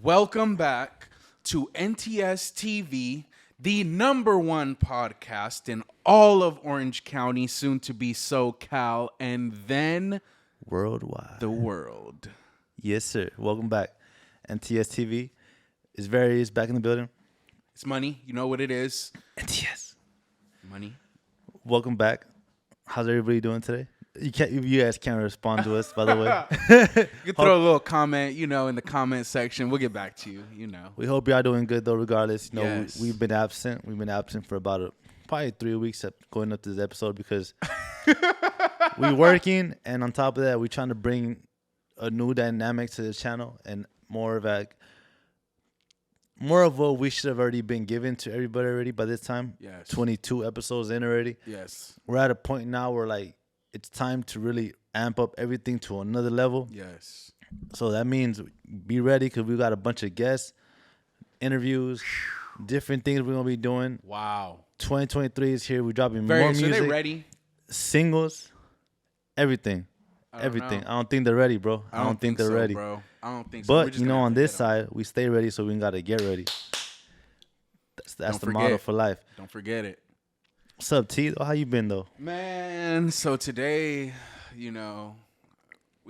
Welcome back to NTS TV, the #1 podcast in all of Orange County, soon to be SoCal, and then Worldwide. the world. Yes, sir. Welcome back. NTS TV is back in the building. It's money. You know what it is. NTS. Money. Welcome back. How's everybody doing today? You guys can't respond to us, by the way. You can throw a little comment, in the comment section. We'll get back to you, We hope y'all doing good, though, regardless. Yes. We've been absent. We've been absent for about probably 3 weeks going up to this episode because we working, and on top of that, we're trying to bring a new dynamic to the channel and more of what we should have already been given to everybody already by this time. Yes. 22 episodes in already. Yes. We're at a point now where it's time to really amp up everything to another level. Yes. So that means be ready because we got a bunch of guests, interviews, different things we're gonna be doing. Wow. 2023 is here. We're dropping Very, more so music, they ready? singles, everything. Know. I don't think they're ready, bro. I don't think they're so, ready, bro. I don't think so. We're But just gonna have on to this get 'em. side, we stay ready, so we gotta get ready. That's the motto for life. Don't forget it. What's up, T? How you been though? Man, so today, we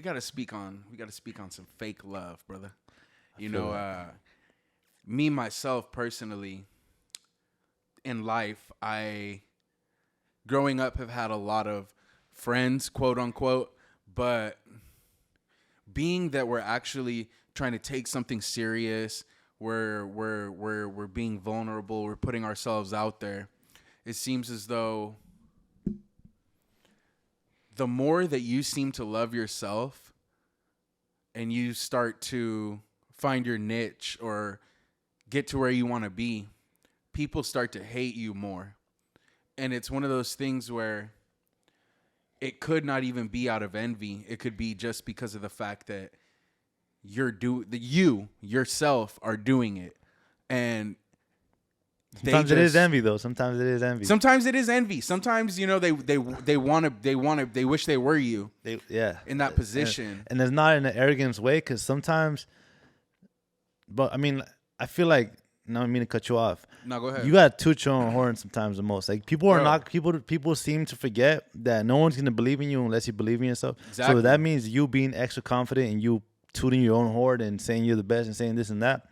gotta speak on some fake love, brother. Me myself personally, in life, growing up have had a lot of friends, quote unquote, but being that we're actually trying to take something serious, we're being vulnerable, we're putting ourselves out there. It seems as though the more that you seem to love yourself and you start to find your niche or get to where you want to be, people start to hate you more. And it's one of those things where it could not even be out of envy. It could be just because of the fact that you yourself are doing it. And Sometimes it is envy, though. Sometimes it is envy. Sometimes it is envy. Sometimes they wish they were you. In that position. And it's not in an arrogance way, because sometimes. But I mean, I feel like. No, I mean to cut you off. No, go ahead. You gotta toot your own horn sometimes the most. Like people seem to forget that no one's gonna believe in you unless you believe in yourself. Exactly. So that means you being extra confident and you tooting your own horn and saying you're the best and saying this and that.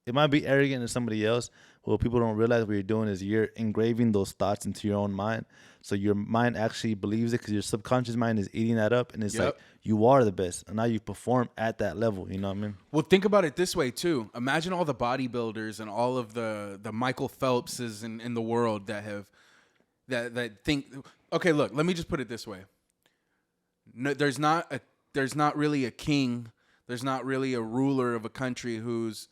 It might be arrogant to somebody else. What people don't realize what you're doing is you're engraving those thoughts into your own mind. So your mind actually believes it because your subconscious mind is eating that up. And it's like, you are the best. And now you perform at that level. You know what I mean? Well, think about it this way, too. Imagine all the bodybuilders and all of the Michael Phelpses in the world that think, okay, look, let me just put it this way. No, there's not really a king. There's not really a ruler of a country who's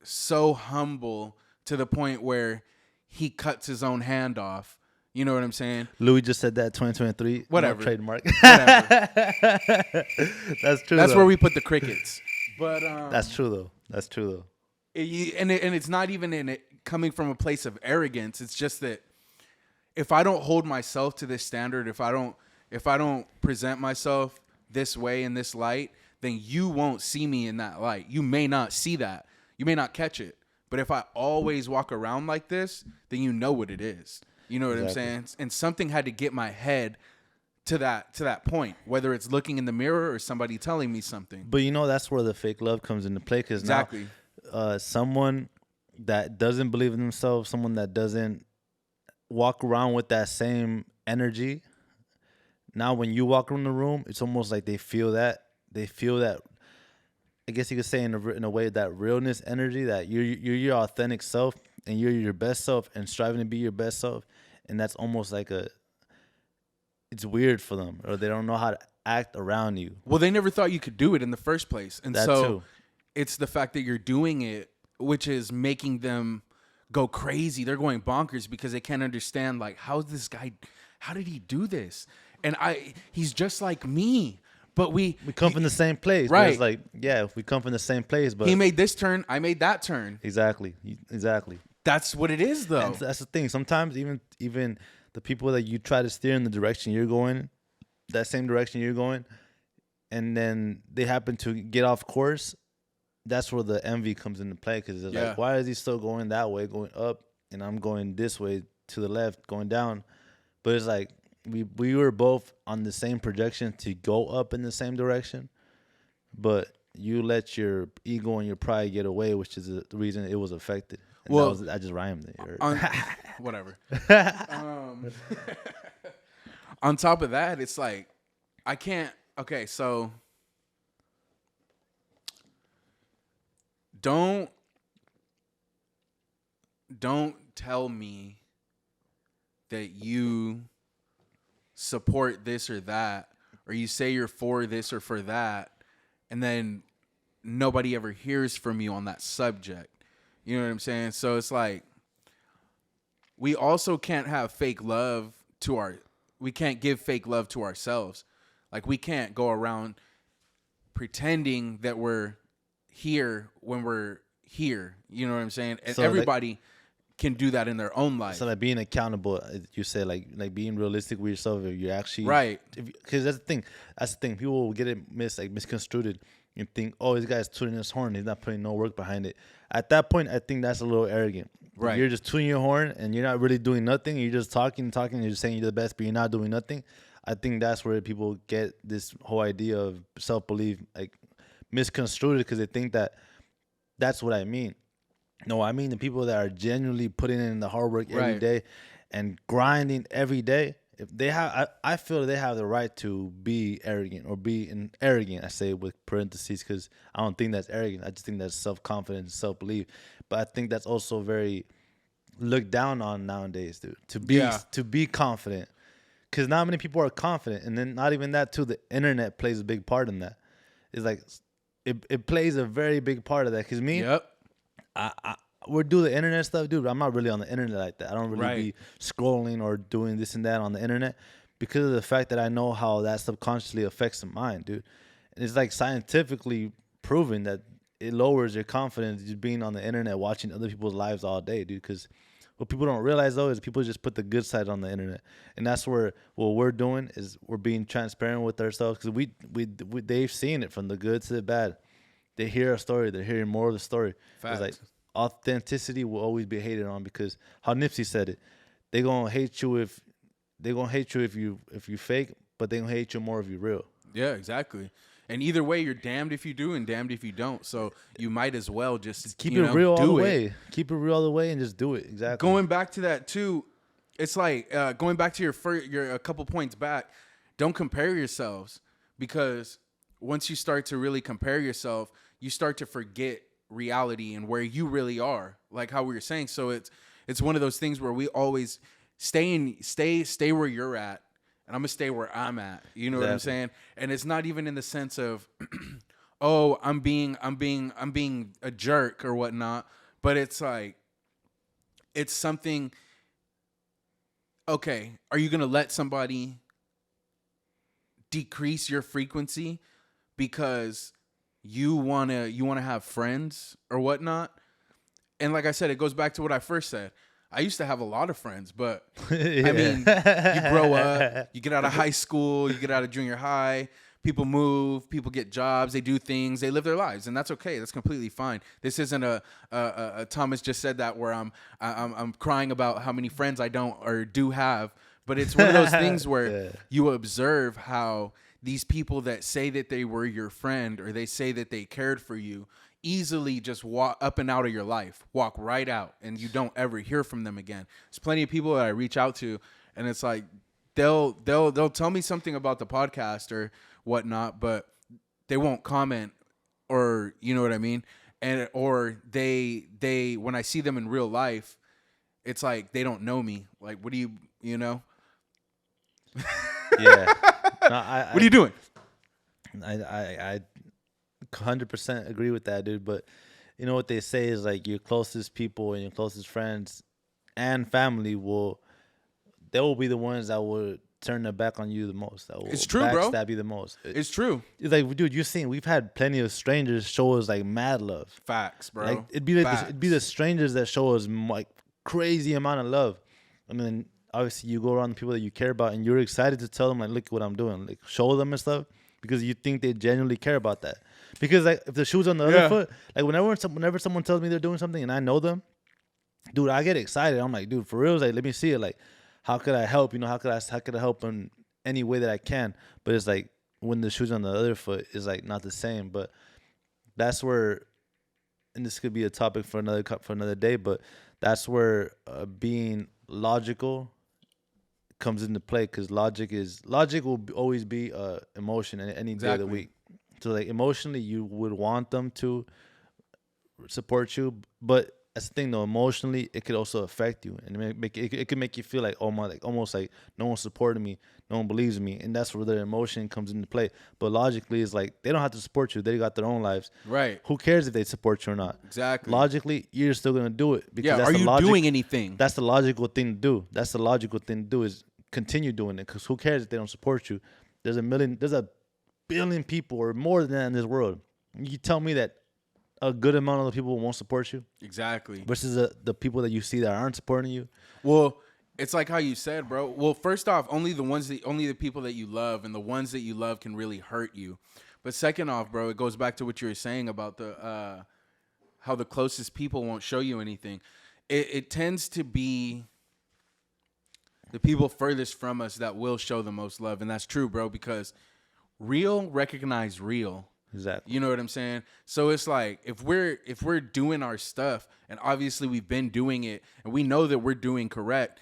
so humble to the point where he cuts his own hand off. You know what I'm saying? Louis just said that 2023. Whatever. Trademark. Whatever. That's true. That's though. where we put the crickets. But That's true though. And it's not even in it coming from a place of arrogance. It's just that if I don't hold myself to this standard, if I don't present myself this way in this light, then you won't see me in that light. You may not see that. You may not catch it. But if I always walk around like this, then you know what it is. You know what I'm saying? And something had to get my head to that point, whether it's looking in the mirror or somebody telling me something. But that's where the fake love comes into play, because exactly. Now someone that doesn't believe in themselves, someone that doesn't walk around with that same energy, now when you walk around the room, it's almost like they feel that. I guess you could say in a way that realness energy, that you're your authentic self and you're your best self and striving to be your best self. And that's almost like it's weird for them, or they don't know how to act around you. Well, they never thought you could do it in the first place. And that so too. It's the fact that you're doing it, which is making them go crazy. They're going bonkers because they can't understand, like, how did he do this? And he's just like me. But we come from the same place. Right. It's like, we come from the same place. But he made this turn, I made that turn. Exactly. That's what it is, though. And that's the thing. Sometimes even the people that you try to steer in the direction you're going, that same direction you're going, and then they happen to get off course that's where the envy comes into play, because it's like, why is he still going that way, going up, and I'm going this way to the left, going down? But it's like we were both on the same projection to go up in the same direction, but you let your ego and your pride get away, which is the reason it was affected. And Well, I just rhymed it. Whatever. On top of that, it's like I can't. Okay, so don't tell me that you support this or that, or you say you're for this or for that, and then nobody ever hears from you on that subject. You know what I'm saying? So it's like we also can't have fake love we can't give fake love to ourselves. Like we can't go around pretending that we're here when we're here. You know what I'm saying? And So, everybody can do that in their own life. So like being accountable, you say like being realistic with yourself. If you actually Right. Because that's the thing. That's the thing. People will get it misconstrued and think, oh, this guy's tooting his horn. He's not putting no work behind it. At that point, I think that's a little arrogant. Right. If you're just tooting your horn and you're not really doing nothing. You're just talking. You're just saying you're the best, but you're not doing nothing. I think that's where people get this whole idea of self-belief like misconstrued, because they think that that's what I mean. No, I mean the people that are genuinely putting in the hard work every day and grinding every day. If they have, I feel they have the right to be arrogant or be arrogant. I say with parentheses because I don't think that's arrogant. I just think that's self-confidence, self-belief. But I think that's also very looked down on nowadays, dude. To be confident, because not many people are confident, and then not even that too. The internet plays a big part in that. It's like it plays a very big part of that. Because me, we're doing the internet stuff, dude. I'm not really on the internet like that. I don't really be scrolling or doing this and that on the internet because of the fact that I know how that subconsciously affects the mind, dude. And it's like scientifically proven that it lowers your confidence just being on the internet watching other people's lives all day, dude. Because what people don't realize though is people just put the good side on the internet, and that's where what we're doing is we're being transparent with ourselves, because we they've seen it from the good to the bad. They hear a story, they're hearing more of the story. Facts. It's like authenticity will always be hated on, because how Nipsey said it, they gonna hate you if you fake, but they gonna hate you more if you real. Yeah, exactly. And either way, you're damned if you do and damned if you don't. So you might as well just keep it real all the way. Keep it real all the way and just do it. Exactly. Going back to that too, it's like going back to your a couple points back. Don't compare yourselves, because once you start to really compare yourself, you start to forget reality and where you really are, like how we were saying. So it's one of those things where we always stay where you're at, and I'm gonna stay where I'm at. You know what I'm saying? And it's not even in the sense of oh, I'm being a jerk or whatnot, but it's like it's something. Okay, are you gonna let somebody decrease your frequency because you wanna have friends or whatnot? And like I said, it goes back to what I first said. I used to have a lot of friends, but I mean, you grow up, you get out of high school, you get out of junior high, people move, people get jobs, they do things, they live their lives, and that's okay. That's completely fine. This isn't a Thomas just said that where I'm crying about how many friends I don't or do have, but it's one of those things where you observe how these people that say that they were your friend or they say that they cared for you easily just walk up and out of your life, walk right out, and you don't ever hear from them again. There's plenty of people that I reach out to, and it's like they'll tell me something about the podcast or whatnot, but they won't comment, or you know what I mean, and or they when I see them in real life, it's like they don't know me. Like, what do you know? Yeah. No, what are you doing? I 100% agree with that, dude. But you know what they say is like your closest people and your closest friends and family will be the ones that will turn their back on you the most. That will it's true, bro. Backstab you the most. It's true. It's like, dude, we've had plenty of strangers show us like mad love. Facts, bro. Like it'd be the strangers that show us like crazy amount of love. I mean, obviously you go around the people that you care about and you're excited to tell them like, look what I'm doing, like show them and stuff because you think they genuinely care about that. Because like if the shoe's on the other foot, like whenever someone tells me they're doing something and I know them, dude, I get excited. I'm like, dude, for real, like let me see it. Like, how could I help? You know, how could I help in any way that I can? But it's like when the shoe's on the other foot, is like not the same. But that's where, and this could be a topic for another day. But that's where being logical comes into play, because logic will always be emotion any day of the week. So like emotionally, you would want them to support you, but that's the thing though. Emotionally, it could also affect you, and it could make you feel like, oh my, like almost like no one's supporting me, no one believes in me, and that's where their emotion comes into play. But logically, it's like they don't have to support you; they got their own lives. Right? Who cares if they support you or not? Exactly. Logically, you're still gonna do it because that's are you doing anything? That's the logical thing to do. That's the logical thing to do is continue doing it, because who cares if they don't support you? There's a billion people or more than that in this world. You tell me that a good amount of the people won't support you? Exactly. Versus the people that you see that aren't supporting you? Well, it's like how you said, bro. Well, first off, only the people that you love, and the ones that you love can really hurt you. But second off, bro, it goes back to what you were saying about the how the closest people won't show you anything. It tends to be the people furthest from us that will show the most love, and that's true, bro, because real recognize real. Exactly. You know what I'm saying? So it's like if we're doing our stuff, and obviously we've been doing it, and we know that we're doing correct,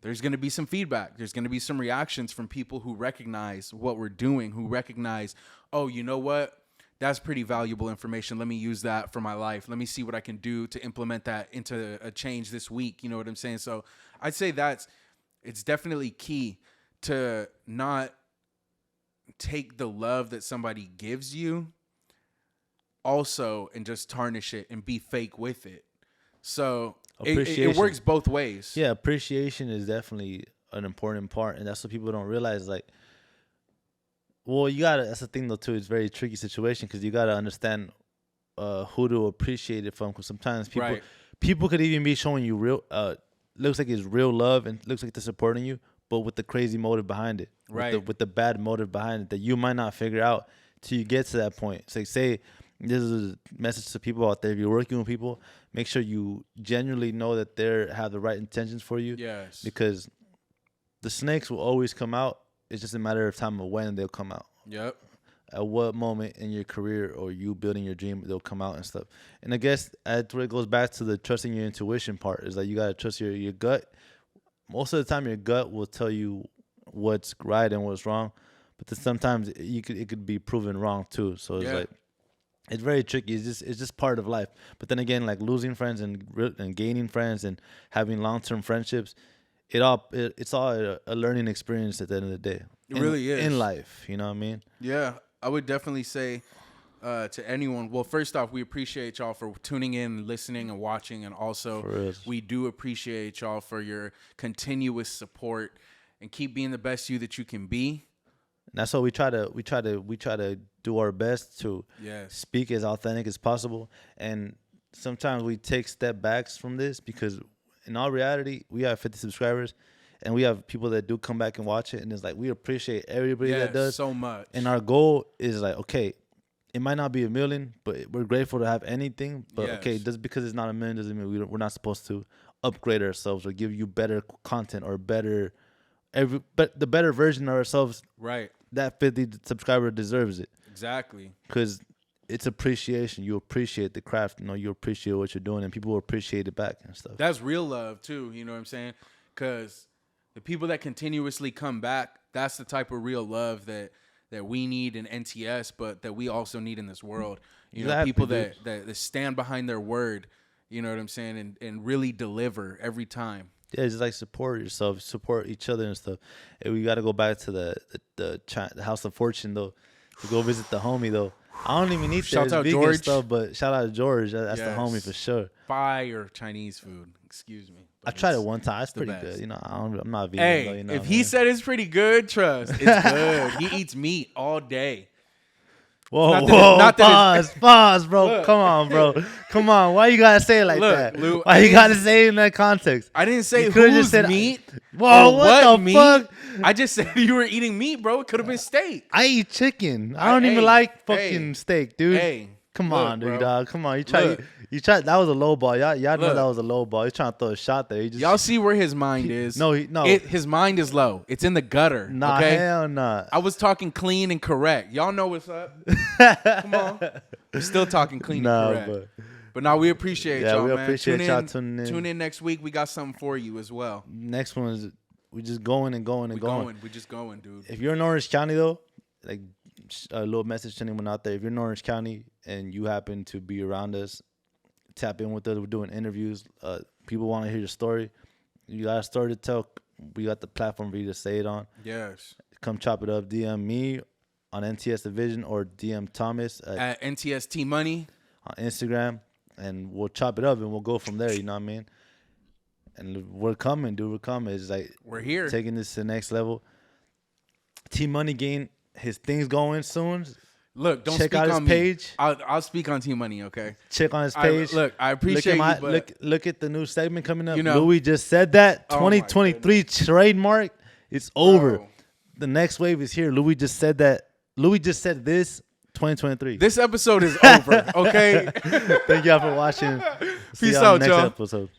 there's going to be some feedback. There's going to be some reactions from people who recognize what we're doing, who recognize, oh, you know what? That's pretty valuable information. Let me use that for my life. Let me see what I can do to implement that into a change this week. You know what I'm saying? So I'd say it's definitely key to not take the love that somebody gives you also and just tarnish it and be fake with it. So it works both ways. Yeah, appreciation is definitely an important part, and that's what people don't realize. Like, well, that's the thing though too. It's a very tricky situation because you gotta understand who to appreciate it from. Because sometimes people could even be showing you real, looks like it's real love and looks like they're supporting you, but with the crazy motive behind it, with the bad motive behind it that you might not figure out till you get to that point. So say this is a message to people out there. If you're working with people, make sure you genuinely know that they have the right intentions for you. Yes. Because the snakes will always come out. It's just a matter of time of when they'll come out. Yep. At what moment in your career or you building your dream, they'll come out and stuff. And I guess that's where it goes back to the trusting your intuition part, is that you got to trust your gut. Most of the time, your gut will tell you what's right and what's wrong. But then sometimes it could be proven wrong too. So it's like, it's very tricky. It's just part of life. But then again, like losing friends and gaining friends and having long-term friendships, it's all a learning experience at the end of the day. It really is. In life, you know what I mean? Yeah, I would definitely say to anyone, well, first off, we appreciate y'all for tuning in, listening, and watching. And also, we do appreciate y'all for your continuous support and keep being the best you that you can be. And that's what we try to do our best to speak as authentic as possible. And sometimes we take step backs from this because in all reality, we have 50 subscribers and we have people that do come back and watch it. And it's like, we appreciate everybody that does so much. And our goal is like, okay, it might not be 1 million, but we're grateful to have anything. But okay, just because it's not 1 million doesn't mean we're not supposed to upgrade ourselves or give you better content or but the better version of ourselves. Right. That 50 subscriber deserves it. Exactly. Because it's appreciation. You appreciate the craft. You know, you appreciate what you're doing, and people will appreciate it back and stuff. That's real love too. You know what I'm saying? Because the people that continuously come back, that's the type of real love that we need in NTS, but that we also need in this world. You know, people that stand behind their word. You know what I'm saying, and really deliver every time. Yeah, it's just like support yourself, support each other and stuff. And we got to go back to the House of Fortune though, to go visit the homie though. I don't even eat shout out vegan George stuff, but shout out George. That's the homie for sure. Fire Chinese food. Excuse me. I tried it one time. It's pretty good. You know, I'm not vegan. Hey, though, you know, if he said it's pretty good, trust it's good. He eats meat all day. Whoa, Not that- not that it's- pause, bro. Look. Come on, bro. Come on. Why you gotta say it like Look, that? Lou, Why you gotta say it in that context? I didn't say You could've whose just said- meat. Whoa, or what the meat. fuck? I just said you were eating meat, bro. It could have been steak. I eat chicken. I don't Hey, even like hey, fucking steak, dude. Hey, Come look, on, dude, bro. dog. Come on. You try. Look. You try. That was a low ball. Y'all know Look. that was a low ball. He's trying to throw a shot there. He just, Y'all see where his mind is? no. His mind is low. It's in the gutter. Nah, okay? hell nah. I was talking clean and correct. Y'all know what's up. Come on. We're still talking clean and correct. But now we appreciate y'all, we man. appreciate y'all tuning in. Tune in next week. We got something for you as well. Next one is we just going and going and going. We just going, dude. If you're in Orange County though, like a little message to anyone out there. If you're in Orange County and you happen to be around us, tap in with us. We're doing interviews. People want to hear your story. You got a story to tell. We got the platform for you to say it on. Yes. Come chop it up. DM me on NTS Division or DM Thomas At NTST Money on Instagram, and we'll chop it up and we'll go from there. You know what I mean? And we're coming, dude. We're coming. It's like we're here. taking this to the next level. T Money gain his things going soon. Look, don't check speak out his on page. Me. I'll speak on T Money, okay? Check on his page. I appreciate look at you, but look at the new segment coming up. You know- Louis just said that Oh my 2023 trademark. It's over. Bro. The next wave is here. Louis just said that. Louis just said this 2023. This episode is over, okay? Thank y'all for watching. See Peace y'all out, next y'all. episode.